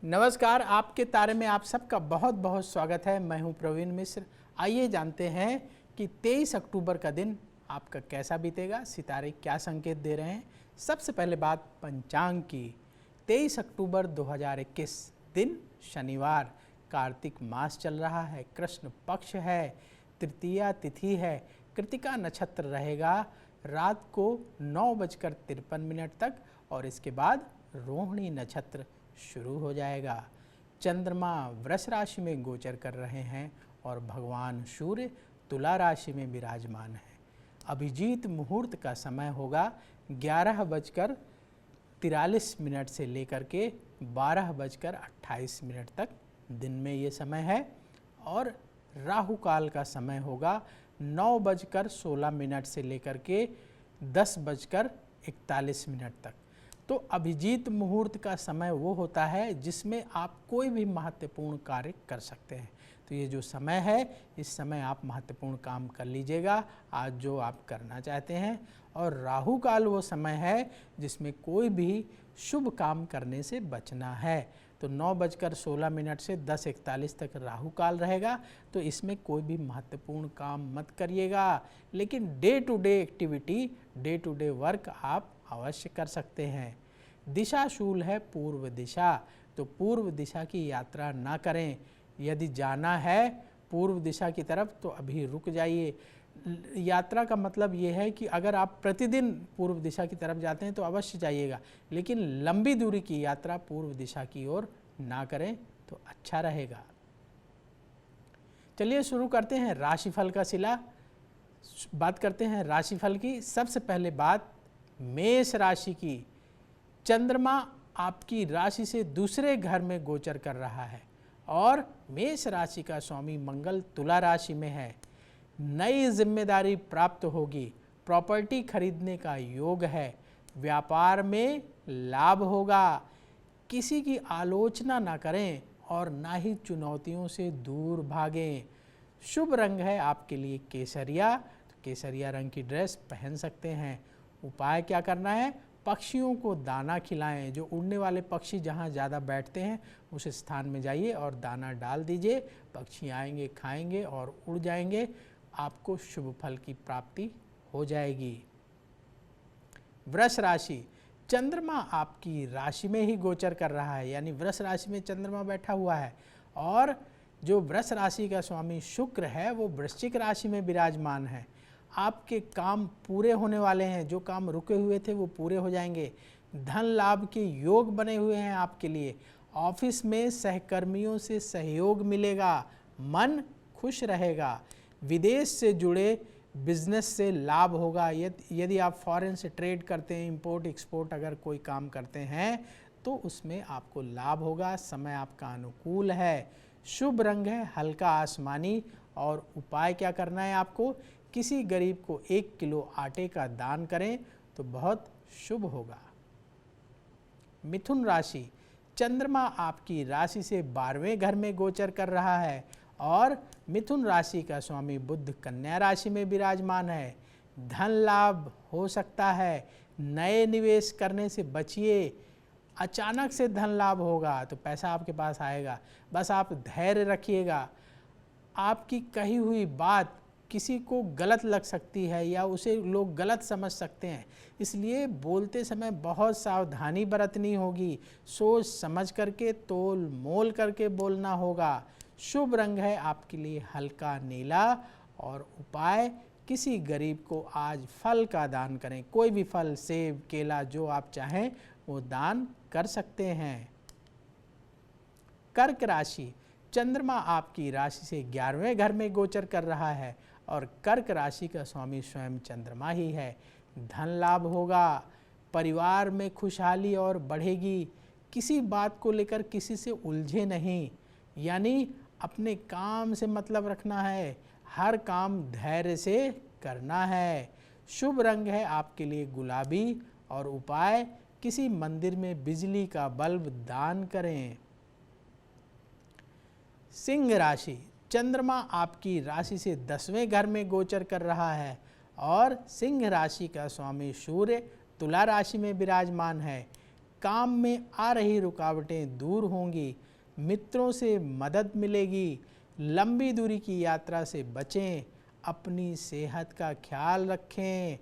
नमस्कार, आपके तारे में आप सबका बहुत बहुत स्वागत है। मैं हूं प्रवीण मिश्र। आइए जानते हैं कि 23 अक्टूबर का दिन आपका कैसा बीतेगा, सितारे क्या संकेत दे रहे हैं। सबसे पहले बात पंचांग की। 23 अक्टूबर 2021 दिन शनिवार, कार्तिक मास चल रहा है, कृष्ण पक्ष है, तृतीया तिथि है, कृतिका नक्षत्र रहेगा रात को 9:53 तक और इसके बाद रोहिणी नक्षत्र शुरू हो जाएगा। चंद्रमा वृष राशि में गोचर कर रहे हैं और भगवान सूर्य तुला राशि में विराजमान है। अभिजीत मुहूर्त का समय होगा 11:43 से लेकर के 12:28 तक दिन में ये समय है। और राहु काल का समय होगा 9:16 से लेकर के 10:41 तक। तो अभिजीत मुहूर्त का समय वो होता है जिसमें आप कोई भी महत्वपूर्ण कार्य कर सकते हैं। तो ये जो समय है, इस समय आप महत्वपूर्ण काम कर लीजिएगा आज जो आप करना चाहते हैं। और राहु काल वो समय है जिसमें कोई भी शुभ काम करने से बचना है। तो 9:16 से 10:41 तक राहु काल रहेगा, तो इसमें कोई भी महत्वपूर्ण काम मत करिएगा। लेकिन day to day activity, day to day work आप अवश्य कर सकते हैं। दिशाशूल है पूर्व दिशा, तो पूर्व दिशा की यात्रा ना करें। यदि जाना है पूर्व दिशा की तरफ तो अभी रुक जाइए। यात्रा का मतलब ये है कि अगर आप प्रतिदिन पूर्व दिशा की तरफ जाते हैं तो अवश्य जाइएगा, लेकिन लंबी दूरी की यात्रा पूर्व दिशा की ओर ना करें तो अच्छा रहेगा। चलिए शुरू करते हैं राशिफल का सिला। बात करते हैं राशिफल की। सबसे पहले बात मेष राशि की। चंद्रमा आपकी राशि से दूसरे घर में गोचर कर रहा है और मेष राशि का स्वामी मंगल तुला राशि में है। नई जिम्मेदारी प्राप्त होगी, प्रॉपर्टी खरीदने का योग है, व्यापार में लाभ होगा। किसी की आलोचना ना करें और ना ही चुनौतियों से दूर भागें। शुभ रंग है आपके लिए केसरिया, तो केसरिया रंग की ड्रेस पहन सकते हैं। उपाय क्या करना है? पक्षियों को दाना खिलाएं। जो उड़ने वाले पक्षी जहाँ ज़्यादा बैठते हैं उस स्थान में जाइए और दाना डाल दीजिए। पक्षी आएंगे, खाएंगे और उड़ जाएंगे। आपको शुभ फल की प्राप्ति हो जाएगी। वृष राशि। चंद्रमा आपकी राशि में ही गोचर कर रहा है, यानी वृष राशि में चंद्रमा बैठा हुआ है और जो वृष राशि का स्वामी शुक्र है वो वृश्चिक राशि में विराजमान है। आपके काम पूरे होने वाले हैं, जो काम रुके हुए थे वो पूरे हो जाएंगे। धन लाभ के योग बने हुए हैं आपके लिए। ऑफिस में सहकर्मियों से सहयोग मिलेगा, मन खुश रहेगा। विदेश से जुड़े बिजनेस से लाभ होगा। यदि आप फॉरेन से ट्रेड करते हैं, इंपोर्ट एक्सपोर्ट अगर कोई काम करते हैं तो उसमें आपको लाभ होगा। समय आपका अनुकूल है। शुभ रंग है हल्का आसमानी और उपाय क्या करना है आपको? किसी गरीब को 1 किलो आटे का दान करें तो बहुत शुभ होगा। मिथुन राशि। चंद्रमा आपकी राशि से 12वें घर में गोचर कर रहा है और मिथुन राशि का स्वामी बुध कन्या राशि में विराजमान है। धन लाभ हो सकता है। नए निवेश करने से बचिए। अचानक से धन लाभ होगा तो पैसा आपके पास आएगा, बस आप धैर्य रखिएगा। आपकी कही हुई बात किसी को गलत लग सकती है या उसे लोग गलत समझ सकते हैं, इसलिए बोलते समय बहुत सावधानी बरतनी होगी। सोच समझ करके, तोल मोल करके बोलना होगा। शुभ रंग है आपके लिए हल्का नीला और उपाय किसी गरीब को आज फल का दान करें। कोई भी फल, सेब, केला, जो आप चाहें वो दान कर सकते हैं। कर्क राशि। चंद्रमा आपकी राशि से 11वें घर में गोचर कर रहा है और कर्क राशि का स्वामी स्वयं चंद्रमा ही है। धन लाभ होगा। परिवार में खुशहाली और बढ़ेगी। किसी बात को लेकर किसी से उलझे नहीं, यानी अपने काम से मतलब रखना है। हर काम धैर्य से करना है। शुभ रंग है आपके लिए गुलाबी और उपाय किसी मंदिर में बिजली का बल्ब दान करें। सिंह राशि। चंद्रमा आपकी राशि से 10वें घर में गोचर कर रहा है और सिंह राशि का स्वामी सूर्य तुला राशि में विराजमान है। काम में आ रही रुकावटें दूर होंगी, मित्रों से मदद मिलेगी, लंबी दूरी की यात्रा से बचें, अपनी सेहत का ख्याल रखें।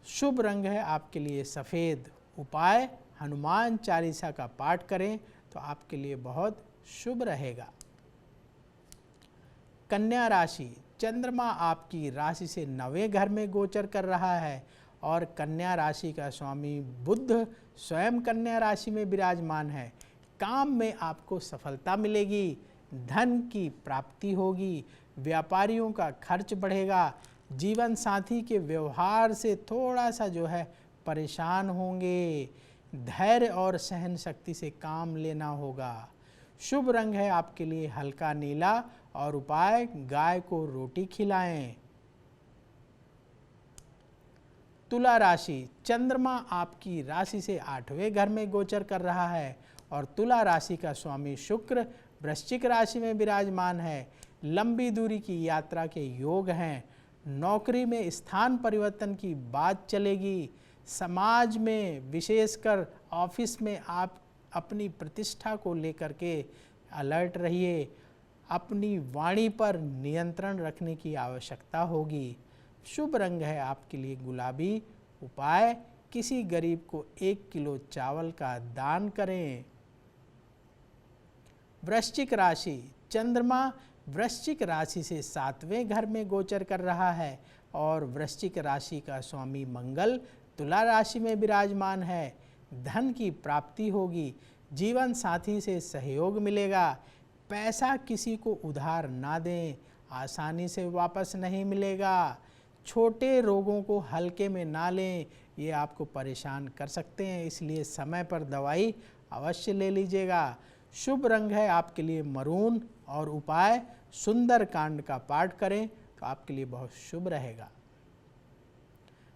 शुभ रंग है आपके लिए सफ़ेद। उपाय हनुमान चालीसा का पाठ करें तो आपके लिए बहुत शुभ रहेगा। कन्या राशि, चंद्रमा आपकी राशि से 9वें घर में गोचर कर रहा है और कन्या राशि का स्वामी बुध स्वयं कन्या राशि में विराजमान है। काम में आपको सफलता मिलेगी, धन की प्राप्ति होगी, व्यापारियों का खर्च बढ़ेगा, जीवन साथी के व्यवहार से थोड़ा सा परेशान होंगे, धैर्य और सहन शक्ति से काम लेना होगा। शुभ रंग है आपके लिए हल्का नीला और उपाय गाय को रोटी खिलाएं। तुला राशि, चंद्रमा आपकी राशि से 8वें घर में गोचर कर रहा है और तुला राशि का स्वामी शुक्र वृश्चिक राशि में विराजमान है। लंबी दूरी की यात्रा के योग हैं, नौकरी में स्थान परिवर्तन की बात चलेगी, समाज में विशेषकर ऑफिस में आप अपनी प्रतिष्ठा को लेकर के अलर्ट रहिए, अपनी वाणी पर नियंत्रण रखने की आवश्यकता होगी। शुभ रंग है आपके लिए गुलाबी। उपाय किसी गरीब को 1 किलो चावल का दान करें। वृश्चिक राशि, चंद्रमा वृश्चिक राशि से 7वें घर में गोचर कर रहा है और वृश्चिक राशि का स्वामी मंगल तुला राशि में विराजमान है। धन की प्राप्ति होगी, जीवन साथी से सहयोग मिलेगा, पैसा किसी को उधार ना दें, आसानी से वापस नहीं मिलेगा। छोटे रोगों को हल्के में ना लें, ये आपको परेशान कर सकते हैं, इसलिए समय पर दवाई अवश्य ले लीजिएगा। शुभ रंग है आपके लिए मरून और उपाय सुंदर कांड का पाठ करें तो आपके लिए बहुत शुभ रहेगा।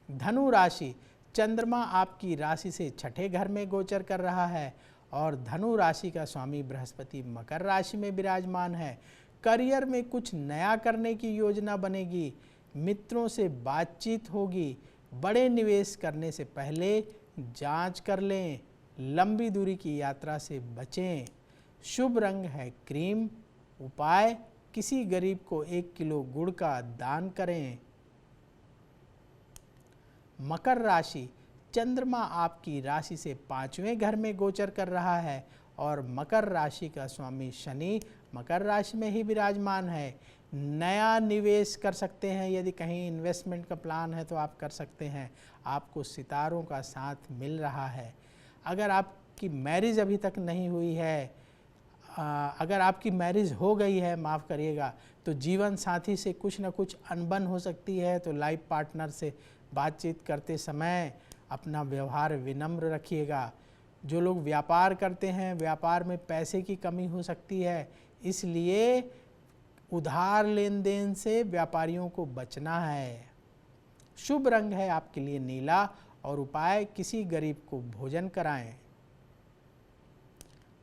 धनु राशि, चंद्रमा आपकी राशि से 6ठे घर में गोचर कर रहा है और धनु राशि का स्वामी बृहस्पति मकर राशि में विराजमान है। करियर में कुछ नया करने की योजना बनेगी, मित्रों से बातचीत होगी, बड़े निवेश करने से पहले जांच कर लें, लंबी दूरी की यात्रा से बचें। शुभ रंग है क्रीम। उपाय किसी गरीब को 1 किलो गुड़ का दान करें। मकर राशि, चंद्रमा आपकी राशि से 5वें घर में गोचर कर रहा है और मकर राशि का स्वामी शनि मकर राशि में ही विराजमान है। नया निवेश कर सकते हैं, यदि कहीं इन्वेस्टमेंट का प्लान है तो आप कर सकते हैं। आपको सितारों का साथ मिल रहा है। अगर आपकी मैरिज अभी तक नहीं हुई है, अगर आपकी मैरिज हो गई है, माफ़ करिएगा, तो जीवन साथी से कुछ न कुछ अनबन हो सकती है, तो लाइफ पार्टनर से बातचीत करते समय अपना व्यवहार विनम्र रखिएगा। जो लोग व्यापार करते हैं, व्यापार में पैसे की कमी हो सकती है, इसलिए उधार लेन देन से व्यापारियों को बचना है। शुभ रंग है आपके लिए नीला और उपाय किसी गरीब को भोजन कराएं।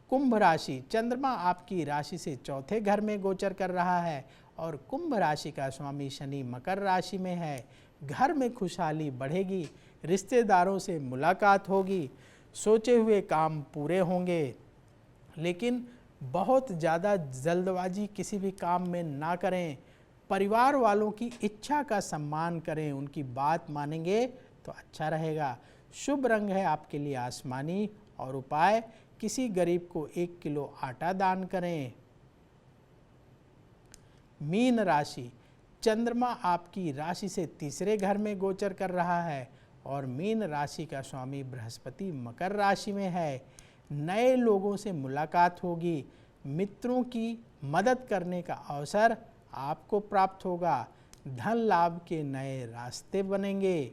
कुंभ राशि, चंद्रमा आपकी राशि से 4थे घर में गोचर कर रहा है और कुंभ राशि का स्वामी शनि मकर राशि में है। घर में खुशहाली बढ़ेगी, रिश्तेदारों से मुलाकात होगी, सोचे हुए काम पूरे होंगे, लेकिन बहुत ज़्यादा जल्दबाजी किसी भी काम में ना करें। परिवार वालों की इच्छा का सम्मान करें, उनकी बात मानेंगे तो अच्छा रहेगा। शुभ रंग है आपके लिए आसमानी और उपाय किसी गरीब को 1 किलो आटा दान करें। मीन राशि, चंद्रमा आपकी राशि से 3रे घर में गोचर कर रहा है और मीन राशि का स्वामी बृहस्पति मकर राशि में है। नए लोगों से मुलाकात होगी, मित्रों की मदद करने का अवसर आपको प्राप्त होगा, धन लाभ के नए रास्ते बनेंगे।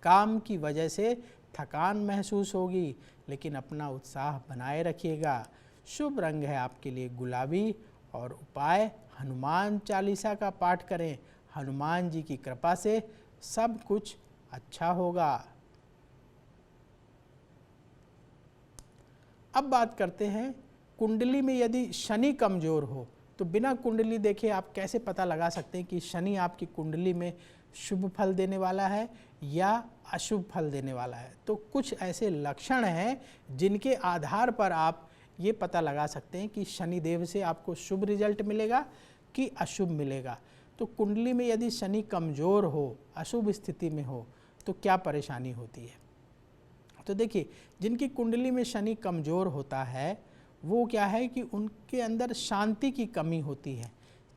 काम की वजह से थकान महसूस होगी, लेकिन अपना उत्साह बनाए रखिएगा। शुभ रंग है आपके लिए गुलाबी और उपाय हनुमान चालीसा का पाठ करें। हनुमान जी की कृपा से सब कुछ अच्छा होगा। अब बात करते हैं कुंडली में यदि शनि कमज़ोर हो तो बिना कुंडली देखे आप कैसे पता लगा सकते हैं कि शनि आपकी कुंडली में शुभ फल देने वाला है या अशुभ फल देने वाला है। तो कुछ ऐसे लक्षण हैं जिनके आधार पर आप ये पता लगा सकते हैं कि शनिदेव से आपको शुभ रिजल्ट मिलेगा कि अशुभ मिलेगा। तो कुंडली में यदि शनि कमज़ोर हो, अशुभ स्थिति में हो, तो क्या परेशानी होती है। तो देखिए, जिनकी कुंडली में शनि कमज़ोर होता है वो क्या है कि उनके अंदर शांति की कमी होती है,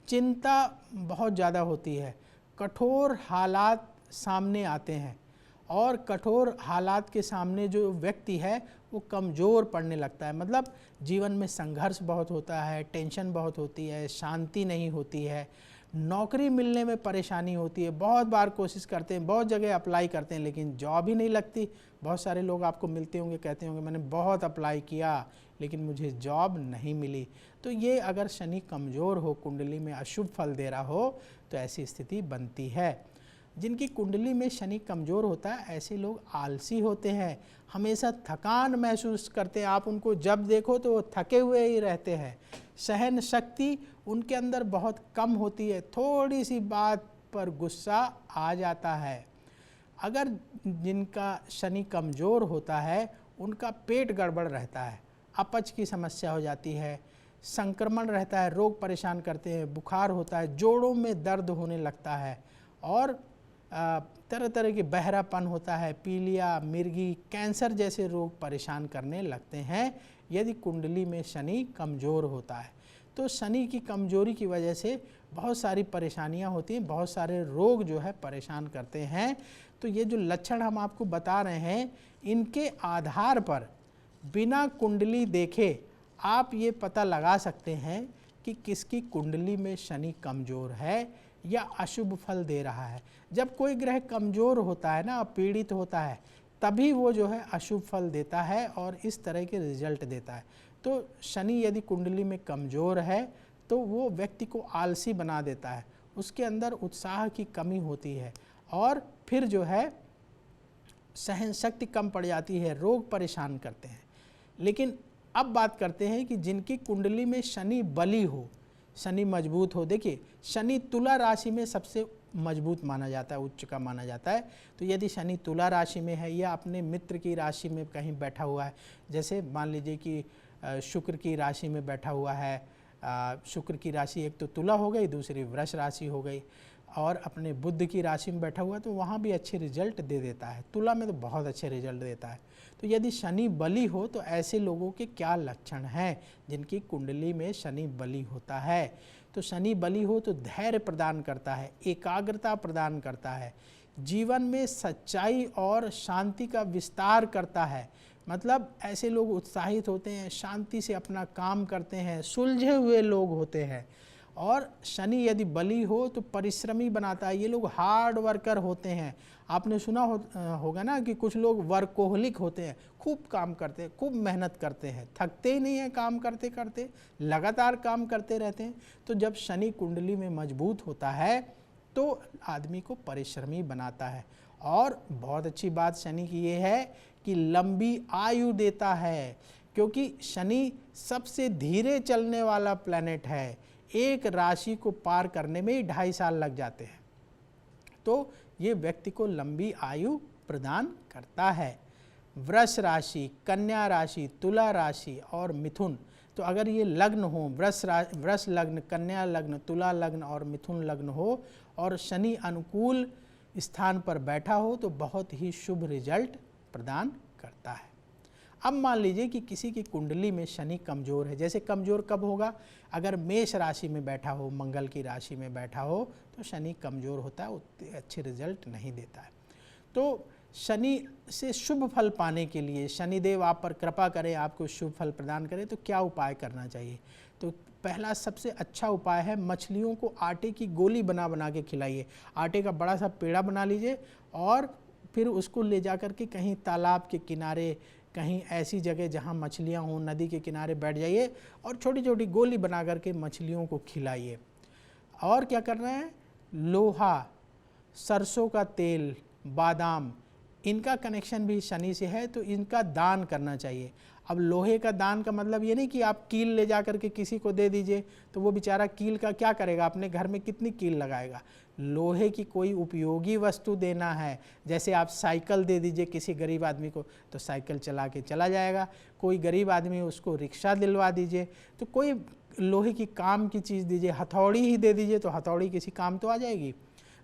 चिंता बहुत ज़्यादा होती है, कठोर हालात सामने आते हैं और कठोर हालात के सामने जो व्यक्ति है वो कमज़ोर पड़ने लगता है। मतलब जीवन में संघर्ष बहुत होता है, टेंशन बहुत होती है, शांति नहीं होती है, नौकरी मिलने में परेशानी होती है। बहुत बार कोशिश करते हैं, बहुत जगह अप्लाई करते हैं, लेकिन जॉब ही नहीं लगती। बहुत सारे लोग आपको मिलते होंगे, कहते होंगे मैंने बहुत अप्लाई किया लेकिन मुझे जॉब नहीं मिली। तो ये अगर शनि कमज़ोर हो, कुंडली में अशुभ फल दे रहा हो, तो ऐसी स्थिति बनती है। जिनकी कुंडली में शनि कमज़ोर होता है ऐसे लोग आलसी होते हैं, हमेशा थकान महसूस करते हैं। आप उनको जब देखो तो वो थके हुए ही रहते हैं, सहन शक्ति उनके अंदर बहुत कम होती है, थोड़ी सी बात पर गुस्सा आ जाता है। अगर जिनका शनि कमज़ोर होता है उनका पेट गड़बड़ रहता है, अपच की समस्या हो जाती है, संक्रमण रहता है, रोग परेशान करते हैं, बुखार होता है, जोड़ों में दर्द होने लगता है और तरह तरह के बहरापन होता है, पीलिया, मिर्गी, कैंसर जैसे रोग परेशान करने लगते हैं यदि कुंडली में शनि कमज़ोर होता है। तो शनि की कमज़ोरी की वजह से बहुत सारी परेशानियां होती हैं, बहुत सारे रोग जो है परेशान करते हैं। तो ये जो लक्षण हम आपको बता रहे हैं, इनके आधार पर बिना कुंडली देखे आप ये पता लगा सकते हैं कि किसकी कुंडली में शनि कमज़ोर है या अशुभ फल दे रहा है। जब कोई ग्रह कमज़ोर होता है ना, पीड़ित होता है, तभी वो जो है अशुभ फल देता है और इस तरह के रिजल्ट देता है। तो शनि यदि कुंडली में कमज़ोर है तो वो व्यक्ति को आलसी बना देता है, उसके अंदर उत्साह की कमी होती है और फिर जो है सहन शक्ति कम पड़ जाती है, रोग परेशान करते हैं। लेकिन अब बात करते हैं कि जिनकी कुंडली में शनि बली हो, शनि मजबूत हो। देखिए, शनि तुला राशि में सबसे मजबूत माना जाता है, उच्च का माना जाता है। तो यदि शनि तुला राशि में है या अपने मित्र की राशि में कहीं बैठा हुआ है, जैसे मान लीजिए कि शुक्र की राशि में बैठा हुआ है, शुक्र की राशि एक तो तुला हो गई, दूसरी वृष राशि हो गई, और अपने बुध की राशि में बैठा हुआ है तो वहाँ भी अच्छे रिजल्ट दे देता है। तुला में तो बहुत अच्छे रिजल्ट देता है। तो यदि शनि बली हो तो ऐसे लोगों के क्या लक्षण हैं जिनकी कुंडली में शनि बली होता है। तो शनि बली हो तो धैर्य प्रदान करता है, एकाग्रता प्रदान करता है, जीवन में सच्चाई और शांति का विस्तार करता है। मतलब ऐसे लोग उत्साहित होते हैं, शांति से अपना काम करते हैं, सुलझे हुए लोग होते हैं। और शनि यदि बली हो तो परिश्रमी बनाता है, ये लोग हार्ड वर्कर होते हैं। आपने सुना होगा ना कि कुछ लोग वर्कोहलिक होते हैं, खूब काम करते हैं, खूब मेहनत करते हैं, थकते ही नहीं हैं, काम करते करते लगातार काम करते रहते हैं। तो जब शनि कुंडली में मजबूत होता है तो आदमी को परिश्रमी बनाता है। और बहुत अच्छी बात शनि की ये है कि लंबी आयु देता है, क्योंकि शनि सबसे धीरे चलने वाला प्लैनेट है, एक राशि को पार करने में ही 2.5 साल लग जाते हैं। तो ये व्यक्ति को लंबी आयु प्रदान करता है। वृष राशि, कन्या राशि, तुला राशि और मिथुन, तो अगर ये लग्न हो, वृष लग्न, कन्या लग्न, तुला लग्न और मिथुन लग्न हो और शनि अनुकूल स्थान पर बैठा हो तो बहुत ही शुभ रिजल्ट प्रदान करता है। अब मान लीजिए कि किसी की कुंडली में शनि कमज़ोर है। जैसे कमज़ोर कब होगा, अगर मेष राशि में बैठा हो, मंगल की राशि में बैठा हो तो शनि कमज़ोर होता है, उतने अच्छे रिजल्ट नहीं देता है। तो शनि से शुभ फल पाने के लिए शनिदेव आप पर कृपा करें, आपको शुभ फल प्रदान करें, तो क्या उपाय करना चाहिए। तो पहला सबसे अच्छा उपाय है, मछलियों को आटे की गोली बना बना के खिलाइए। आटे का बड़ा सा पेड़ा बना लीजिए और फिर उसको ले जा कर के कहीं तालाब के किनारे, कहीं ऐसी जगह जहाँ मछलियाँ हों, नदी के किनारे बैठ जाइए और छोटी छोटी गोली बना करके मछलियों को खिलाइए। और क्या करना है, लोहा, सरसों का तेल, बादाम, इनका कनेक्शन भी शनि से है तो इनका दान करना चाहिए। अब लोहे का दान का मतलब ये नहीं कि आप कील ले जा करके किसी को दे दीजिए तो वो बेचारा कील का क्या करेगा, अपने घर में कितनी कील लगाएगा। लोहे की कोई उपयोगी वस्तु देना है, जैसे आप साइकिल दे दीजिए किसी गरीब आदमी को तो साइकिल चला के चला जाएगा, कोई गरीब आदमी उसको रिक्शा दिलवा दीजिए, तो कोई लोहे की काम की चीज़ दीजिए, हथौड़ी ही दे दीजिए तो हथौड़ी किसी काम तो आ जाएगी।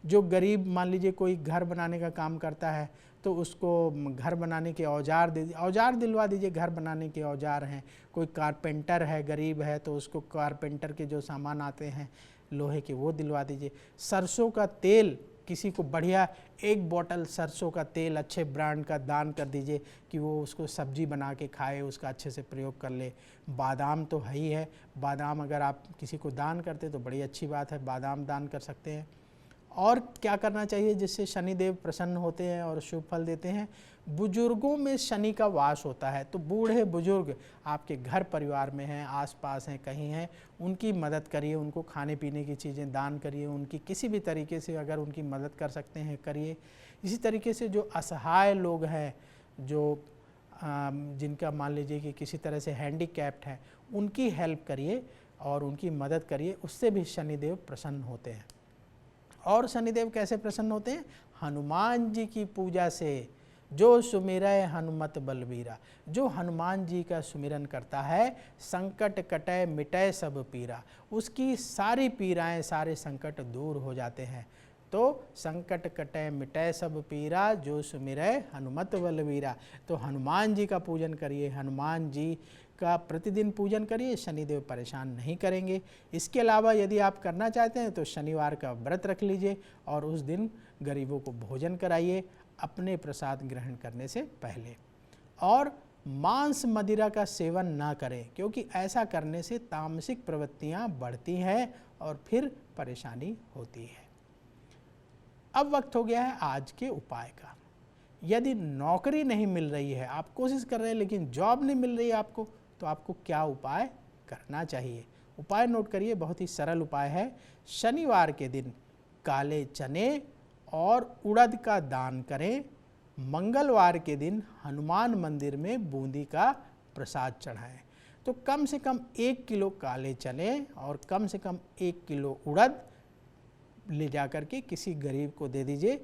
जो गरीब मान लीजिए कोई घर बनाने का काम करता है तो उसको घर बनाने के औजार दे, औजार दिलवा दीजिए, घर बनाने के औजार हैं। कोई कारपेंटर है, गरीब है, तो उसको कारपेंटर के जो सामान आते हैं लोहे के वो दिलवा दीजिए। सरसों का तेल, किसी को बढ़िया 1 बोतल सरसों का तेल अच्छे ब्रांड का दान कर दीजिए कि वो उसको सब्जी बना के खाए, उसका अच्छे से प्रयोग कर ले। बादाम तो है ही है, बादाम अगर आप किसी को दान करते तो बड़ी अच्छी बात है, बादाम दान कर सकते हैं। और क्या करना चाहिए जिससे शनिदेव प्रसन्न होते हैं और शुभ फल देते हैं? बुजुर्गों में शनि का वास होता है, तो बूढ़े बुजुर्ग आपके घर परिवार में हैं, आसपास हैं, कहीं हैं, उनकी मदद करिए, उनको खाने पीने की चीज़ें दान करिए, उनकी किसी भी तरीके से अगर उनकी मदद कर सकते हैं करिए। इसी तरीके से जो असहाय लोग हैं, जो जिनका मान लीजिए कि किसी तरह से हैंडीकैप्ड हैं, उनकी हेल्प करिए और उनकी मदद करिए, उससे भी शनिदेव प्रसन्न होते हैं। और शनिदेव कैसे प्रसन्न होते हैं? हनुमान जी की पूजा से। जो सुमिरै हनुमत बलबीरा, जो हनुमान जी का सुमिरन करता है, संकट कटै मिटै सब पीरा, उसकी सारी पीराएं, सारे संकट दूर हो जाते हैं। तो संकट कटै मिटै सब पीरा, जो सुमिरै हनुमत बलबीरा। तो हनुमान जी का पूजन करिए, हनुमान जी का प्रतिदिन पूजन करिए, शनिदेव परेशान नहीं करेंगे। इसके अलावा यदि आप करना चाहते हैं तो शनिवार का व्रत रख लीजिए और उस दिन गरीबों को भोजन कराइए अपने प्रसाद ग्रहण करने से पहले। और मांस मदिरा का सेवन ना करें, क्योंकि ऐसा करने से तामसिक प्रवृत्तियां बढ़ती हैं और फिर परेशानी होती है। अब वक्त हो गया है आज के उपाय का। यदि नौकरी नहीं मिल रही है, आप कोशिश कर रहे हैं लेकिन जॉब नहीं मिल रही है आपको, तो आपको क्या उपाय करना चाहिए? उपाय नोट करिए, बहुत ही सरल उपाय है। शनिवार के दिन काले चने और उड़द का दान करें। मंगलवार के दिन हनुमान मंदिर में बूंदी का प्रसाद चढ़ाएं। तो कम से कम 1 किलो काले चने और कम से कम 1 किलो उड़द ले जाकर के किसी गरीब को दे दीजिए।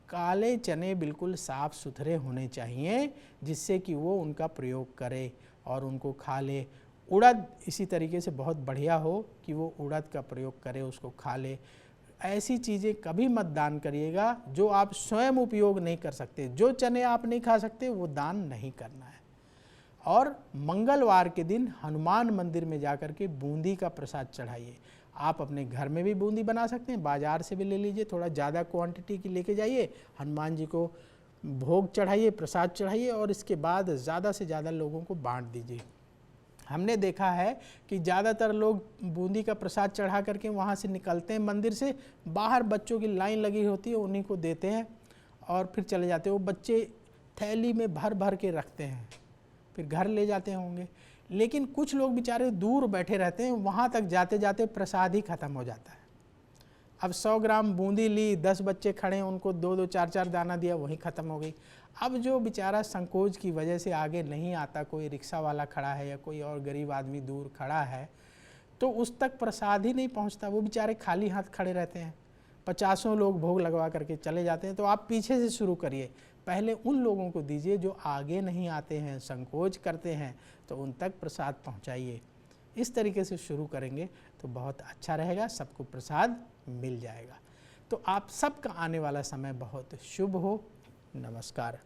काले चने बिल्कुल साफ़ सुथरे होने चाहिए जिससे कि वो उनका प्रयोग करे और उनको खा ले। उड़द इसी तरीके से बहुत बढ़िया हो कि वो उड़द का प्रयोग करे, उसको खा ले। ऐसी चीज़ें कभी मत दान करिएगा जो आप स्वयं उपयोग नहीं कर सकते। जो चने आप नहीं खा सकते वो दान नहीं करना है। और मंगलवार के दिन हनुमान मंदिर में जाकर के बूंदी का प्रसाद चढ़ाइए। आप अपने घर में भी बूंदी बना सकते हैं, बाज़ार से भी ले लीजिए, थोड़ा ज़्यादा क्वांटिटी की लेके जाइए, हनुमान जी को भोग चढ़ाइए, प्रसाद चढ़ाइए और इसके बाद ज़्यादा से ज़्यादा लोगों को बांट दीजिए। हमने देखा है कि ज़्यादातर लोग बूंदी का प्रसाद चढ़ा करके वहाँ से निकलते हैं, मंदिर से बाहर बच्चों की लाइन लगी होती है, उन्हीं को देते हैं और फिर चले जाते हैं। वो बच्चे थैली में भर भर के रखते हैं, फिर घर ले जाते होंगे। लेकिन कुछ लोग बेचारे दूर बैठे रहते हैं, वहाँ तक जाते जाते प्रसाद ही ख़त्म हो जाता है। अब 100 ग्राम बूंदी ली, 10 बच्चे खड़े हैं, उनको 2-2 4-4 दाना दिया, वहीं ख़त्म हो गई। अब जो बेचारा संकोच की वजह से आगे नहीं आता, कोई रिक्शा वाला खड़ा है या कोई और गरीब आदमी दूर खड़ा है, तो उस तक प्रसाद ही नहीं पहुंचता, वो बेचारे खाली हाथ खड़े रहते हैं। 50 लोग भोग लगवा करके चले जाते हैं। तो आप पीछे से शुरू करिए, पहले उन लोगों को दीजिए जो आगे नहीं आते हैं, संकोच करते हैं, तो उन तक प्रसाद पहुँचाइए। इस तरीके से शुरू करेंगे तो बहुत अच्छा रहेगा, सबको प्रसाद मिल जाएगा। तो आप सबका आने वाला समय बहुत शुभ हो। नमस्कार।